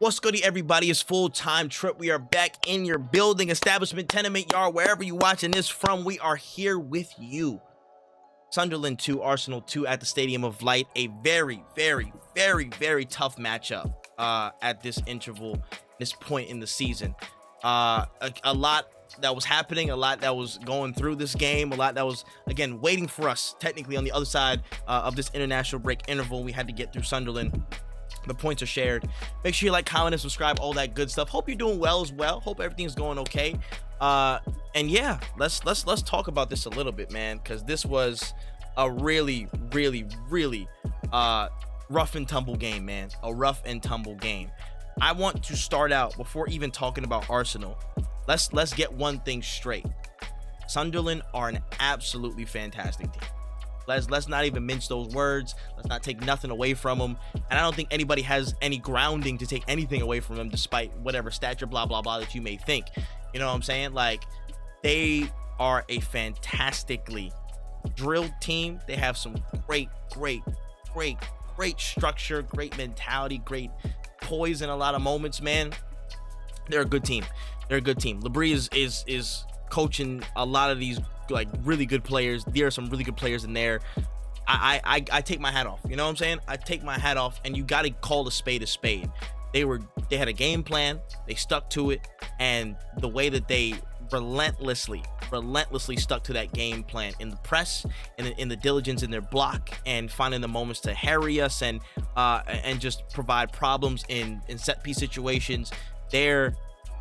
What's goody, everybody? It's full-time trip. We are back in your building, establishment, tenement, yard, wherever you're watching this from. We are here with you. Sunderland 2, Arsenal 2 at the Stadium of Light. A very, very, very, very tough matchup at this interval, this point in the season. A lot that was happening, a lot that was going through this game, a lot that was, again, waiting for us technically on the other side of this international break interval. We had to get through Sunderland. The points are shared. Make sure you like, comment, and subscribe, all that good stuff. Hope you're doing well as well. Hope everything's going okay. And yeah, let's talk about this a little bit, man, because this was a really, really, really rough and tumble game, man. A rough and tumble game. I want to start out before even talking about Arsenal. Let's get one thing straight. Sunderland are an absolutely fantastic team. Let's not even mince those words. Let's not take nothing away from them. And I don't think anybody has any grounding to take anything away from them, despite whatever stature, blah, blah, blah, that you may think. You know what I'm saying? Like, they are a fantastically drilled team. They have some great structure, great mentality, great poise in a lot of moments, man. They're a good team. They're a good team. Labrie is coaching a lot of these like really good players. There are some really good players in there. I take my hat off. You know what I'm saying? I take my hat off, and you got to call a spade a spade. They had a game plan. They stuck to it, and the way that they relentlessly stuck to that game plan in the press, in the diligence in their block, and finding the moments to harry us and just provide problems in set piece situations. They're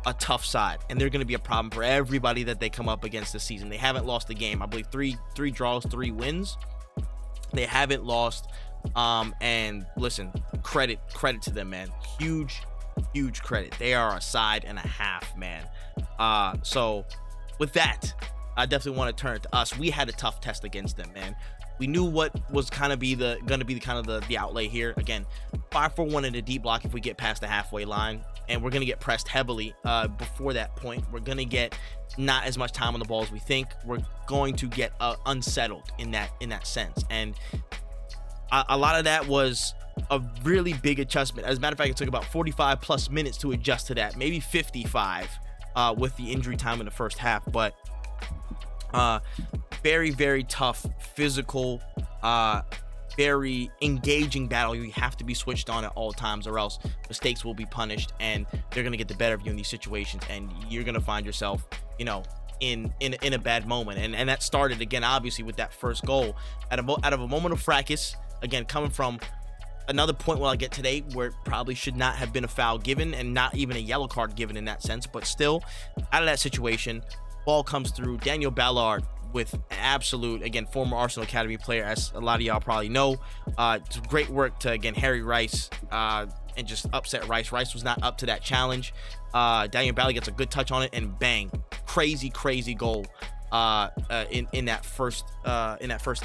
a tough side, and they're going to be a problem for everybody that they come up against this season. They haven't lost a game. I believe three draws, 3 wins. They haven't lost. And listen, credit to them, man. Huge credit. They are a side and a half, man. So with that, I definitely want to turn it to us. We had a tough test against them, man. We knew what was going to be the outlay here. Again, 5-4-1 in a deep block if we get past the halfway line, and we're going to get pressed heavily before that point. We're going to get not as much time on the ball as we think. We're going to get unsettled in that sense, and a lot of that was a really big adjustment. As a matter of fact, it took about 45 plus minutes to adjust to that, maybe 55 with the injury time in the first half. But very, very tough, physical, very engaging battle. You have to be switched on at all times, or else mistakes will be punished, and they're gonna get the better of you in these situations, and you're gonna find yourself, you know, in a bad moment. And that started again, obviously, with that first goal out of a moment of fracas. Again, coming from another point where I get today where it probably should not have been a foul given, and not even a yellow card given in that sense, but still, out of that situation, ball comes through. Daniel Ballard with absolute, again, former Arsenal Academy player, as a lot of y'all probably know. Great work to, again, Harry Rice, and just upset Rice. Rice was not up to that challenge. Daniel Ballard gets a good touch on it, and bang, crazy goal in that first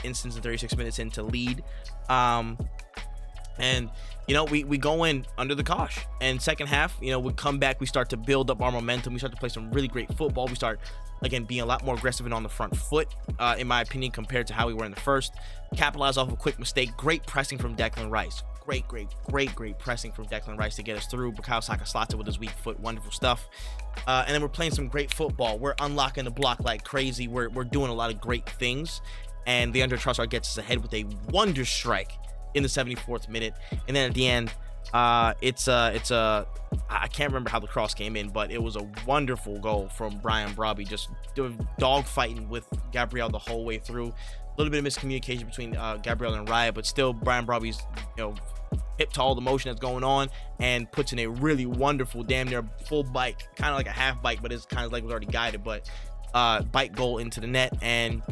instance, in 36 minutes into lead. And you know, we go in under the cosh, and second half, you know, we come back, we start to build up our momentum, we start to play some really great football, we start, again, being a lot more aggressive and on the front foot, in my opinion, compared to how we were in the first. Capitalize off a quick mistake. Great pressing from Declan Rice. Great pressing from Declan Rice to get us through. Bukayo Saka slots it with his weak foot. Wonderful stuff. And then we're playing some great football. We're unlocking the block like crazy. We're doing a lot of great things. And Leandro Trossard gets us ahead with a wonder strike in the 74th minute. And then at the end, I can't remember how the cross came in, but it was a wonderful goal from Brian Brobby, just dog fighting with Gabriel the whole way through. A little bit of miscommunication between Gabriel and Raya, but still Brian Brobby's, you know, hip to all the motion that's going on, and puts in a really wonderful, damn near full bike, kind of like a half bike, but it's kind of like it was already guided, but bike goal into the net, and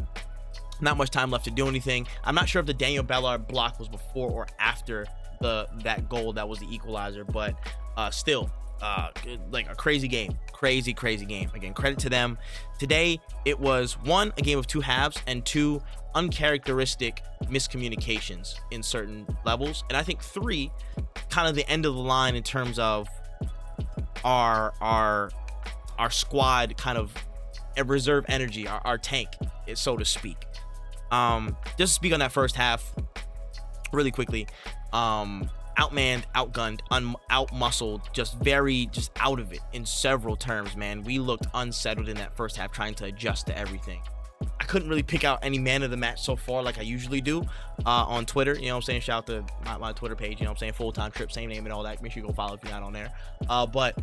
not much time left to do anything. I'm not sure if the Daniel Ballard block was before or after that goal that was the equalizer, but still, like a crazy game. Crazy game. Again, credit to them. Today, it was 1, a game of 2 halves, and 2, uncharacteristic miscommunications in certain levels, and I think 3, kind of the end of the line in terms of our squad, kind of a reserve energy, our tank, so to speak. Just to speak on that first half really quickly, outmanned, outgunned, outmuscled, just out of it in several terms, man. We looked unsettled in that first half, trying to adjust to everything. I couldn't really pick out any man of the match so far like I usually do on Twitter. You know what I'm saying? Shout out to my Twitter page, you know what I'm saying? Full-time Trip, same name and all that. Make sure you go follow if you're not on there. But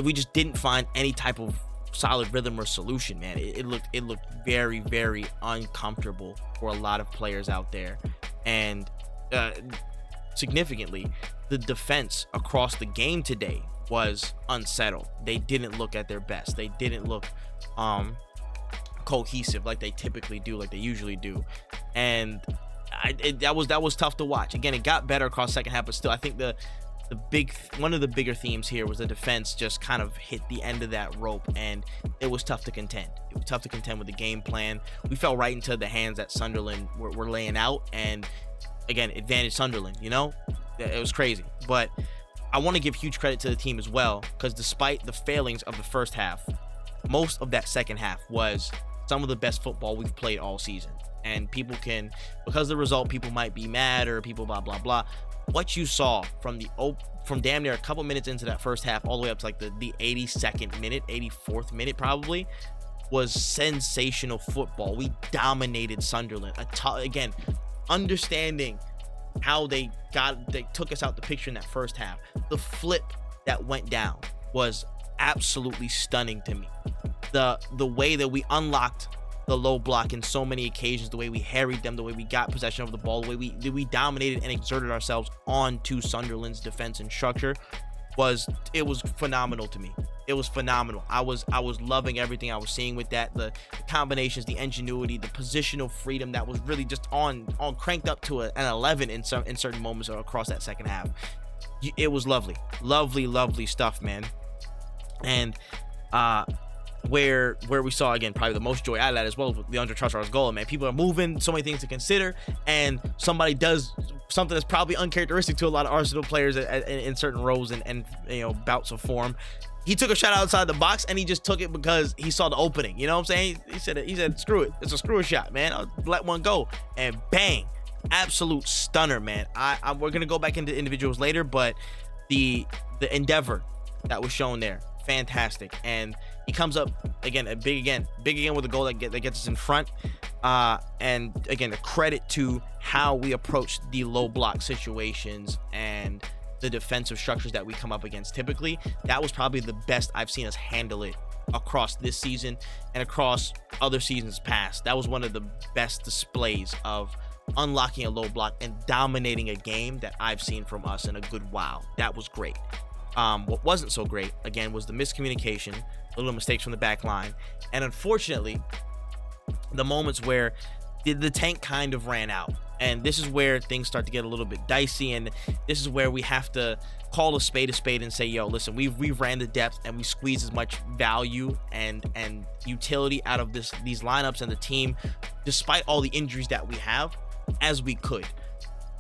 we just didn't find any type of solid rhythm or solution, man. It looked very, very uncomfortable for a lot of players out there. And significantly, the defense across the game today was unsettled. They didn't look at their best. They didn't look cohesive like they typically do, like they usually do. And that was tough to watch. Again, it got better across second half, but still, I think one of the bigger themes here was the defense just kind of hit the end of that rope, and it was tough to contend. It was tough to contend with the game plan. We fell right into the hands that Sunderland were laying out, and again, advantage Sunderland, you know? It was crazy. But I want to give huge credit to the team as well, because despite the failings of the first half, most of that second half was some of the best football we've played all season. And people can, because of the result, people might be mad or people blah, blah, blah. What you saw from damn near a couple minutes into that first half all the way up to like the 82nd minute, 84th minute probably, was sensational football. We dominated Sunderland. Again, understanding how they took us out the picture in that first half. The flip that went down was absolutely stunning to me. The way that we unlocked the low block in so many occasions, the way we harried them, the way we got possession of the ball, the way we dominated and exerted ourselves onto Sunderland's defense and structure was phenomenal to me. It was phenomenal. I was loving everything I was seeing with that. The combinations, the ingenuity, the positional freedom that was really just on cranked up to an 11 in certain moments across that second half. It was lovely stuff, man. And where we saw, again, probably the most joy out of that as well with Leandro Trossard's goal, man. People are moving, so many things to consider, and somebody does something that's probably uncharacteristic to a lot of Arsenal players in certain roles and you know, bouts of form. He took a shot outside the box, and he just took it because he saw the opening. You know what I'm saying? He said, screw it. It's a screw shot, man. I'll let one go. And bang. Absolute stunner, man. We're going to go back into individuals later, but the endeavor that was shown there, fantastic. And he comes up again with a goal that gets us in front. And again, a credit to how we approach the low block situations and the defensive structures that we come up against. Typically, that was probably the best I've seen us handle it across this season and across other seasons past. That was one of the best displays of unlocking a low block and dominating a game that I've seen from us in a good while. That was great. What wasn't so great, again, was the miscommunication, little mistakes from the back line, and unfortunately, the moments where the tank kind of ran out. And this is where things start to get a little bit dicey, and this is where we have to call a spade and say, yo, listen, we've ran the depth and we squeeze as much value and utility out of these lineups and the team, despite all the injuries that we have, as we could.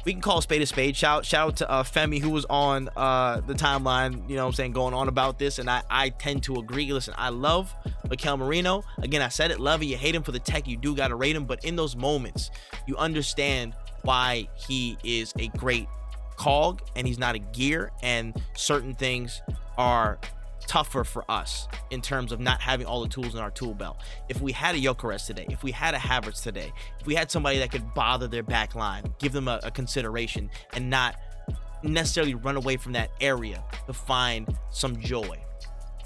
We can call a spade. Shout out to Femi, who was on the timeline, you know what I'm saying, going on about this, and I tend to agree. Listen, I love Mikel Merino. Again, I said it, love it, you hate him for the tech, you do gotta rate him, but in those moments, you understand why he is a great cog and he's not a gear, and certain things are tougher for us in terms of not having all the tools in our tool belt. If we had a Gyökeres today, if we had a Havertz today, if we had somebody that could bother their back line, give them a consideration and not necessarily run away from that area to find some joy,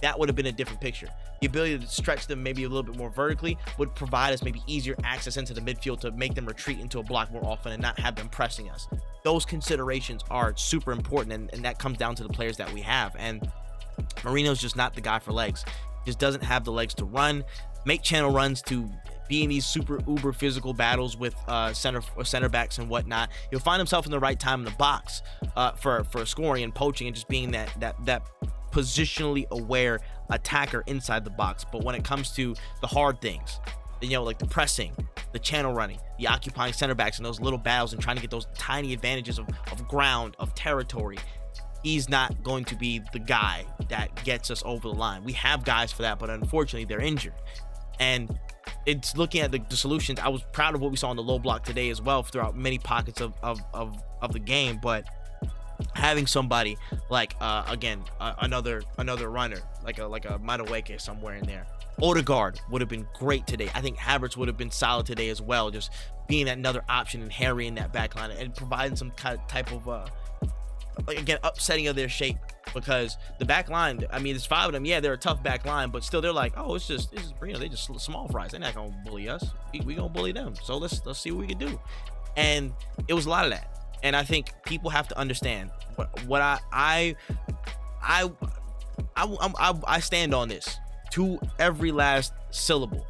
that would have been a different picture. The ability to stretch them maybe a little bit more vertically would provide us maybe easier access into the midfield to make them retreat into a block more often and not have them pressing us. Those considerations are super important, and that comes down to the players that we have. And Marino's just not the guy for legs. Just doesn't have the legs to run, make channel runs, to be in these super uber physical battles with center backs and whatnot. He'll find himself in the right time in the box for scoring and poaching and just being that positionally aware attacker inside the box. But when it comes to the hard things, you know, like the pressing, the channel running, the occupying center backs and those little battles and trying to get those tiny advantages of ground, of territory, he's not going to be the guy that gets us over the line. We have guys for that, but unfortunately they're injured. And it's looking at the solutions. I was proud of what we saw on the low block today as well throughout many pockets of the game, but having somebody like another runner like a Madueke somewhere in there. Odegaard would have been great today. I think Havertz would have been solid today as well, just being another option and Harry in that back line and providing some kind of type of upsetting of their shape, because the back line, I mean, there's 5 of them. Yeah, they're a tough back line, but still they're like, oh, it's just they just small fries. They're not gonna bully us. We gonna bully them. So let's see what we can do. And it was a lot of that. And I think people have to understand what I stand on this to every last syllable.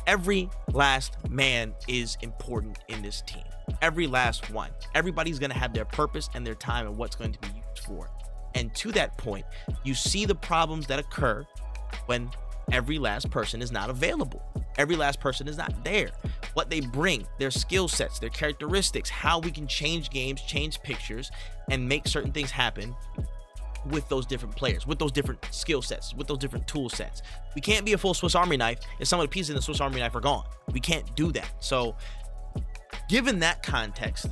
Every last man is important in this team. Every last one. Everybody's going to have their purpose and their time and what's going to be used for. And to that point, you see the problems that occur when every last person is not available. Every last person is not there. What they bring, their skill sets, their characteristics, how we can change games, change pictures, and make certain things happen with those different players, with those different skill sets, with those different tool sets. We can't be a full Swiss Army knife if some of the pieces in the Swiss Army knife are gone. We can't do that. So given that context,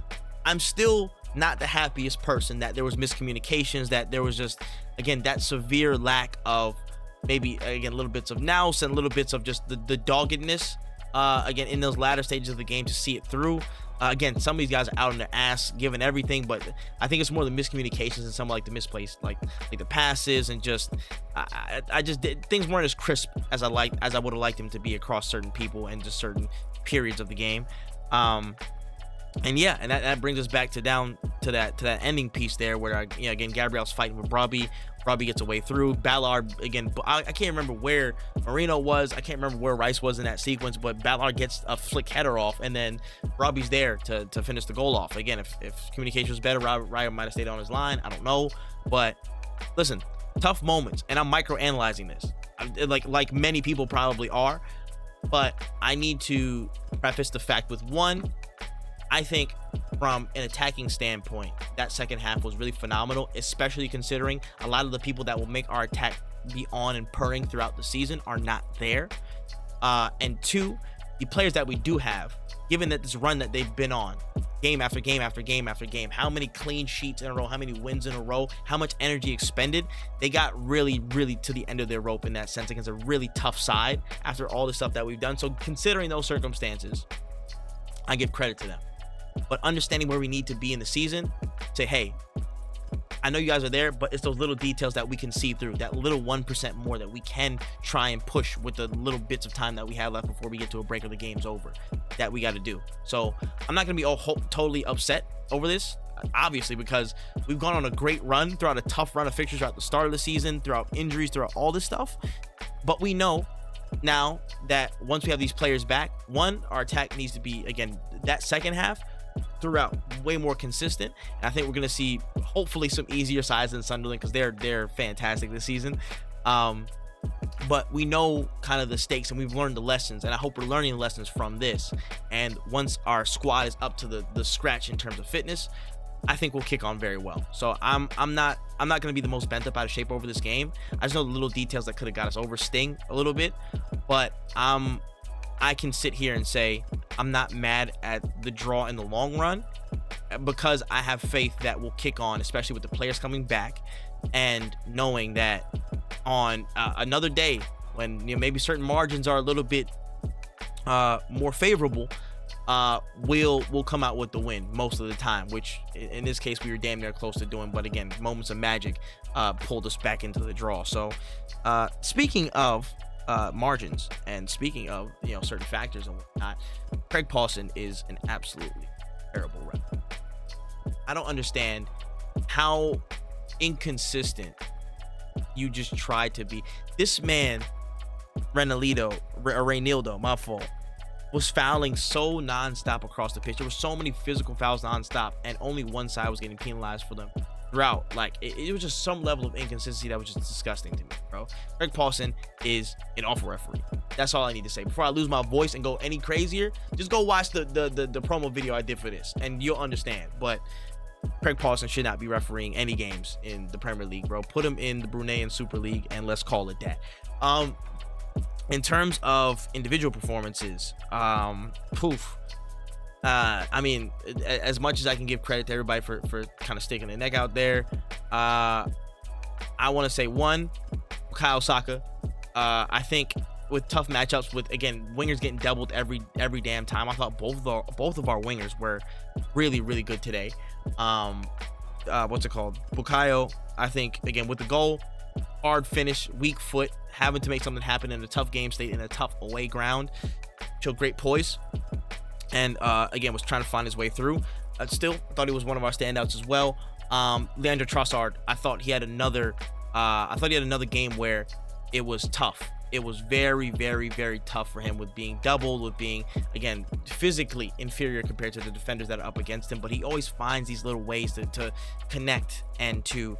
I'm still not the happiest person that there was miscommunications, that there was just, again, that severe lack of maybe, again, little bits of nous and little bits of just the doggedness, again, in those latter stages of the game to see it through. Again, some of these guys are out on their ass, giving everything, but I think it's more the miscommunications and some like the misplaced, like the passes, and just I just did, things weren't as crisp as I would have liked them to be across certain people and just certain periods of the game. And yeah, and that brings us back to that ending piece there, where again, Gabriel's fighting with Robbie gets away through. Ballard, again, I can't remember where Marino was, I can't remember where Rice was in that sequence, but Ballard gets a flick header off, and then Robbie's there to finish the goal off. Again, if communication was better, Ryan might have stayed on his line, I don't know. But listen, tough moments, and I'm micro-analyzing this, like many people probably are, but I need to preface the fact with one. I think from an attacking standpoint, that second half was really phenomenal, especially considering a lot of the people that will make our attack be on and purring throughout the season are not there. And 2, the players that we do have, given that this run that they've been on, game after game after game after game, how many clean sheets in a row, how many wins in a row, how much energy expended, they got really, really to the end of their rope in that sense against a really tough side after all the stuff that we've done. So considering those circumstances, I give credit to them. But understanding where we need to be in the season, say, hey, I know you guys are there, but it's those little details that we can see through, that little 1% more that we can try and push with the little bits of time that we have left before we get to a break or the game's over, that we got to do. So I'm not going to be totally upset over this, obviously, because we've gone on a great run throughout a tough run of fixtures throughout the start of the season, throughout injuries, throughout all this stuff. But we know now that once we have these players back, one, our attack needs to be, again, that second half throughout way more consistent, and I think we're gonna see hopefully some easier sides than Sunderland, because they're fantastic this season. But we know kind of the stakes, and we've learned the lessons, and I hope we're learning the lessons from this. And once our squad is up to the scratch in terms of fitness, I think we'll kick on very well. So I'm not gonna be the most bent up out of shape over this game. I just know the little details that could have got us over sting a little bit, but I can sit here and say I'm not mad at the draw in the long run, because I have faith that we'll kick on, especially with the players coming back, and knowing that on another day when maybe certain margins are a little bit more favorable, we'll come out with the win most of the time, which in this case we were damn near close to doing. But again, moments of magic pulled us back into the draw. So speaking of margins, and speaking of certain factors and whatnot, Craig Pawson is an absolutely terrible rep. I don't understand how inconsistent you just try to be. This man, Reynaldo, my fault, was fouling so nonstop across the pitch. There were so many physical fouls nonstop, and only one side was getting penalized for them throughout. Like, it was just some level of inconsistency that was just disgusting to me, bro. Craig Pawson is an awful referee. That's all I need to say. Before I lose my voice and go any crazier, just go watch the promo video I did for this, and you'll understand. But Craig Pawson should not be refereeing any games in the Premier League, bro. Put him in the Bruneian Super League, and let's call it that. In terms of individual performances, I mean, as much as I can give credit to everybody for kind of sticking their neck out there, I want to say one, Bukayo Saka. I think with tough matchups, with again wingers getting doubled every damn time, I thought both of our wingers were really good today. What's it called? Bukayo, I think again with the goal, hard finish, weak foot, having to make something happen in a tough game state in a tough away ground, showed great poise, and again was trying to find his way through. Still thought he was one of our standouts as well. Leandro Trossard, I thought he had another game where it was tough. It was very tough for him, with being doubled, with being, again, physically inferior compared to the defenders that are up against him. But he always finds these little ways to connect and to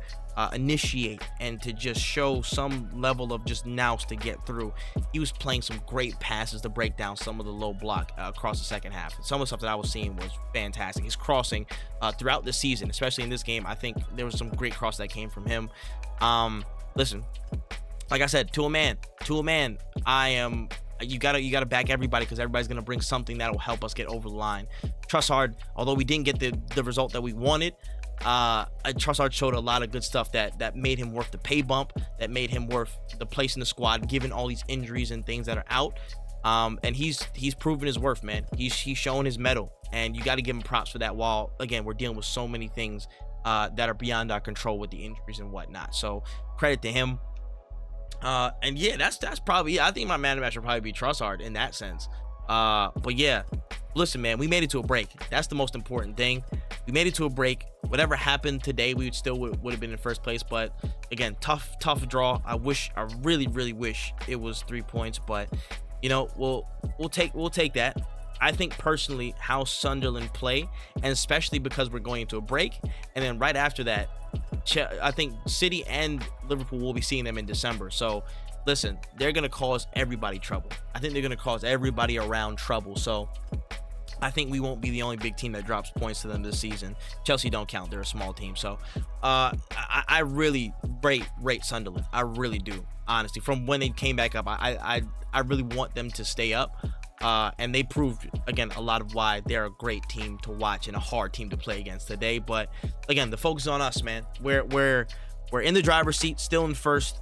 initiate and to just show some level of just nous to get through. He was playing some great passes to break down some of the low block across the second half. And some of the stuff that I was seeing was fantastic. His crossing throughout the season, especially in this game, I think there was some great cross that came from him. Listen, like I said, to a man, you gotta back everybody, because everybody's gonna bring something that'll help us get over the line. Trossard, although we didn't get the result that we wanted, Trossard showed a lot of good stuff that made him worth the pay bump, that made him worth the place in the squad, given all these injuries and things that are out. And he's proven his worth, man. He's shown his mettle, and you got to give him props for that. While again, we're dealing with so many things that are beyond our control with the injuries and whatnot. So credit to him. And yeah, that's probably, I think my man of the match would probably be Trossard in that sense. But yeah, listen, man, we made it to a break. That's the most important thing. We made it to a break. Whatever happened today, we would have been in first place. But again, tough draw. I really wish it was 3 points, but you know, we'll take that. I think personally how Sunderland play, and especially because we're going into a break, and then right after that, I think City and Liverpool will be seeing them in December. So listen, they're going to cause everybody trouble. I think they're going to cause everybody around trouble. So I think we won't be the only big team that drops points to them this season. Chelsea don't count. They're a small team. So I really rate Sunderland. I really do, honestly. From when they came back up, I really want them to stay up. And they proved, again, a lot of why they're a great team to watch and a hard team to play against today. But again, the focus is on us, man. We're in the driver's seat, still in first,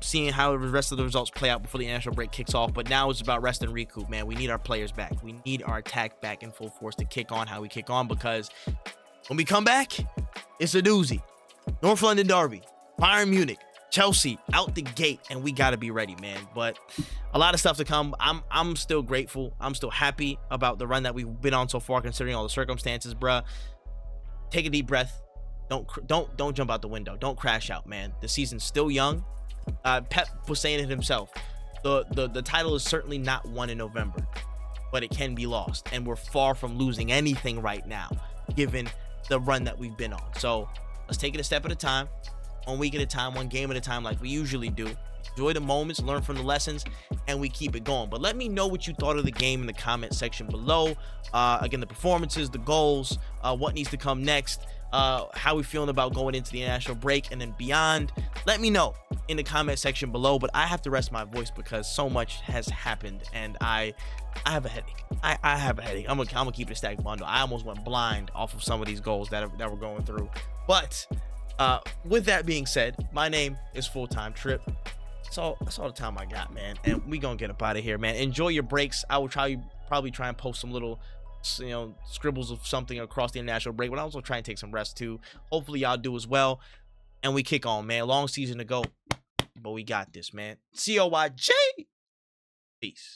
seeing how the rest of the results play out before the international break kicks off. But now it's about rest and recoup, man. We need our players back. We need our attack back in full force to kick on how we kick on, because when we come back, it's a doozy. North London derby, Bayern Munich, Chelsea out the gate, and we got to be ready, man. But a lot of stuff to come. I'm still grateful. I'm still happy about the run that we've been on so far, considering all the circumstances, bruh. Take a deep breath. Don't jump out the window. Don't crash out, man. The season's still young. Pep was saying it himself. The title is certainly not won in November, but it can be lost, and we're far from losing anything right now, given the run that we've been on. So let's take it a step at a time, 1 week at a time, 1 game at a time, like we usually do. Enjoy the moments, learn from the lessons, and we keep it going. But let me know what you thought of the game in the comment section below. Again, the performances, the goals, what needs to come next, how we feeling about going into the international break and then beyond. Let me know in the comment section below. But I have to rest my voice because so much has happened, and I have a headache. I have a headache. I'm gonna keep it a stack bundle. I almost went blind off of some of these goals that we're going through. But with that being said, my name is Full Time Trip. That's all the time I got, man. And we gonna get up out of here, man. Enjoy your breaks. I will probably try and post some little, scribbles of something across the international break, but I also try and take some rest too. Hopefully y'all do as well. And we kick on, man. Long season to go, but we got this, man. COYJ. Peace.